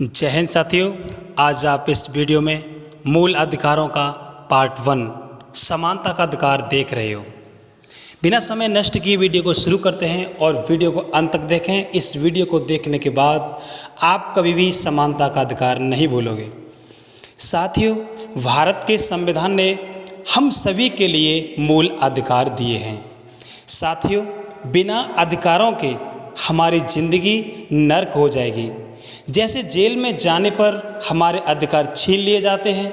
जय हिंद साथियों, आज आप इस वीडियो में मूल अधिकारों का पार्ट 1 समानता का अधिकार देख रहे हो। बिना समय नष्ट किए वीडियो को शुरू करते हैं और वीडियो को अंत तक देखें। इस वीडियो को देखने के बाद आप कभी भी समानता का अधिकार नहीं भूलोगे। साथियों, भारत के संविधान ने हम सभी के लिए मूल अधिकार दिए हैं। साथियों, बिना अधिकारों के हमारी ज़िंदगी नर्क हो जाएगी। जैसे जेल में जाने पर हमारे अधिकार छीन लिए जाते हैं,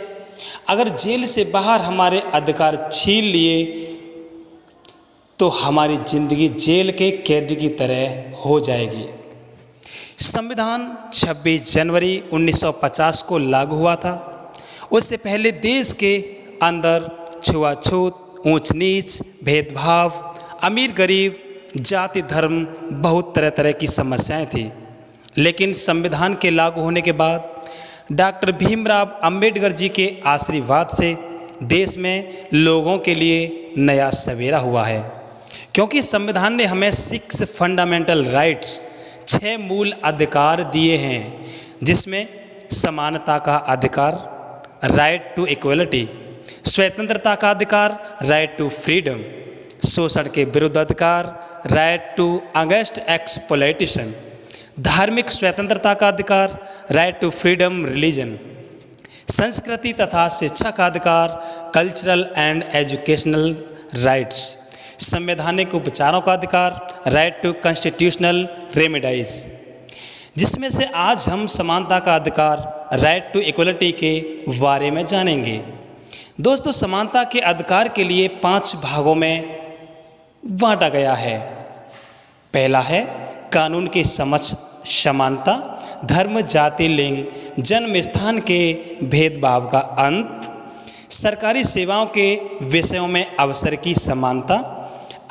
अगर जेल से बाहर हमारे अधिकार छीन लिए तो हमारी ज़िंदगी जेल के कैदी की तरह हो जाएगी। संविधान 26 जनवरी 1950 को लागू हुआ था। उससे पहले देश के अंदर छुआछूत, ऊंच नीच, भेदभाव, अमीर गरीब, जाति धर्म, बहुत तरह तरह की समस्याएं थी। लेकिन संविधान के लागू होने के बाद डॉक्टर भीमराव अंबेडकर जी के आशीर्वाद से देश में लोगों के लिए नया सवेरा हुआ है, क्योंकि संविधान ने हमें 6 फंडामेंटल राइट्स, 6 मूल अधिकार दिए हैं, जिसमें समानता का अधिकार, राइट टू इक्वलिटी, स्वतंत्रता का अधिकार, राइट टू फ्रीडम, शोषण के विरुद्ध अधिकार, राइट टू अगेंस्ट एक्सप्लॉयटेशन, धार्मिक स्वतंत्रता का अधिकार, राइट टू फ्रीडम रिलीजन, संस्कृति तथा शिक्षा का अधिकार, कल्चरल एंड एजुकेशनल राइट्स, संवैधानिक उपचारों का अधिकार, राइट टू कॉन्स्टिट्यूशनल रेमेडीज, जिसमें से आज हम समानता का अधिकार, राइट टू इक्वलिटी के बारे में जानेंगे। दोस्तों, समानता के अधिकार के लिए 5 भागों में बांटा गया है। पहला है कानून के समक्ष समानता, धर्म, जाति, लिंग, जन्म स्थान के भेदभाव का अंत, सरकारी सेवाओं के विषयों में अवसर की समानता,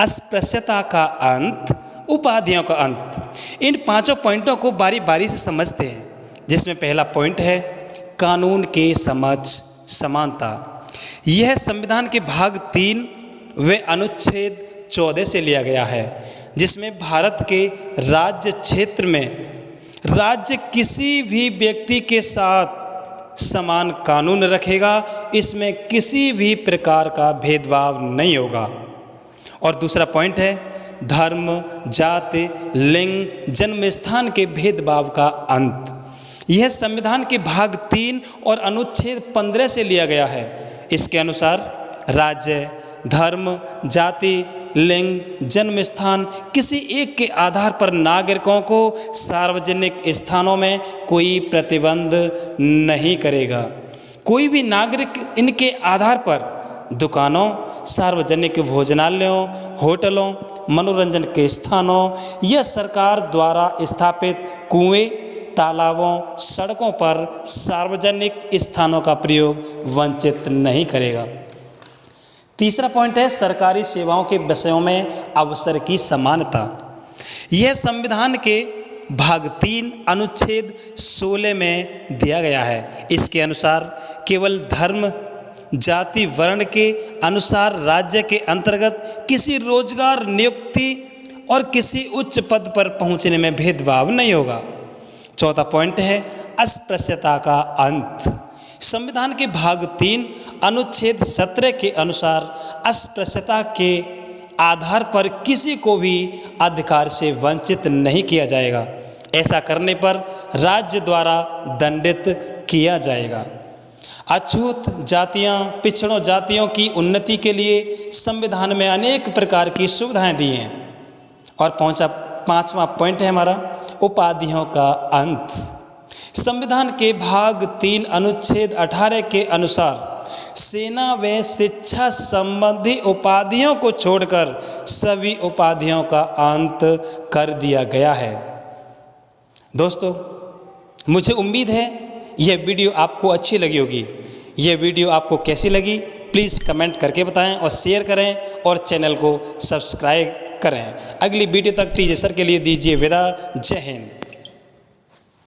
अस्पृश्यता का अंत, उपाधियों का अंत। इन 5 पॉइंटों को बारी बारी से समझते हैं, जिसमें पहला पॉइंट है कानून के समक्ष समानता। यह संविधान के भाग 3 व अनुच्छेद 14 से लिया गया है, जिसमें भारत के राज्य क्षेत्र में राज्य किसी भी व्यक्ति के साथ समान कानून रखेगा, इसमें किसी भी प्रकार का भेदभाव नहीं होगा। और दूसरा पॉइंट है धर्म, जाति, लिंग, जन्म स्थान के भेदभाव का अंत। यह संविधान के भाग 3 और अनुच्छेद 15 से लिया गया है। इसके अनुसार राज्य, धर्म, जाति, लिंग, जन्म स्थान किसी एक के आधार पर नागरिकों को सार्वजनिक स्थानों में कोई प्रतिबंध नहीं करेगा। कोई भी नागरिक इनके आधार पर दुकानों, सार्वजनिक भोजनालयों, होटलों, मनोरंजन के स्थानों या सरकार द्वारा स्थापित कुएं, तालाबों, सड़कों पर सार्वजनिक स्थानों का प्रयोग वंचित नहीं करेगा। तीसरा पॉइंट है सरकारी सेवाओं के विषयों में अवसर की समानता। यह संविधान के भाग 3 अनुच्छेद 16 में दिया गया है। इसके अनुसार केवल धर्म, जाति, वर्ण के अनुसार राज्य के अंतर्गत किसी रोजगार, नियुक्ति और किसी उच्च पद पर पहुंचने में भेदभाव नहीं होगा। चौथा पॉइंट है अस्पृश्यता का अंत। संविधान के भाग 3 अनुच्छेद 17 के अनुसार अस्पृश्यता के आधार पर किसी को भी अधिकार से वंचित नहीं किया जाएगा। ऐसा करने पर राज्य द्वारा दंडित किया जाएगा। अछूत जातियां, पिछड़ों जातियों की उन्नति के लिए संविधान में अनेक प्रकार की सुविधाएं दी हैं। और 5वां पॉइंट है हमारा उपाधियों का अंत। संविधान के भाग 3 अनुच्छेद 18 के अनुसार सेना व शिक्षा संबंधी उपाधियों को छोड़कर सभी उपाधियों का अंत कर दिया गया है। दोस्तों, मुझे उम्मीद है यह वीडियो आपको अच्छी लगी होगी। यह वीडियो आपको कैसी लगी प्लीज़ कमेंट करके बताएं और शेयर करें और चैनल को सब्सक्राइब करें। अगली वीडियो तक टीचर सर के लिए दीजिए विदा। जय हिंद।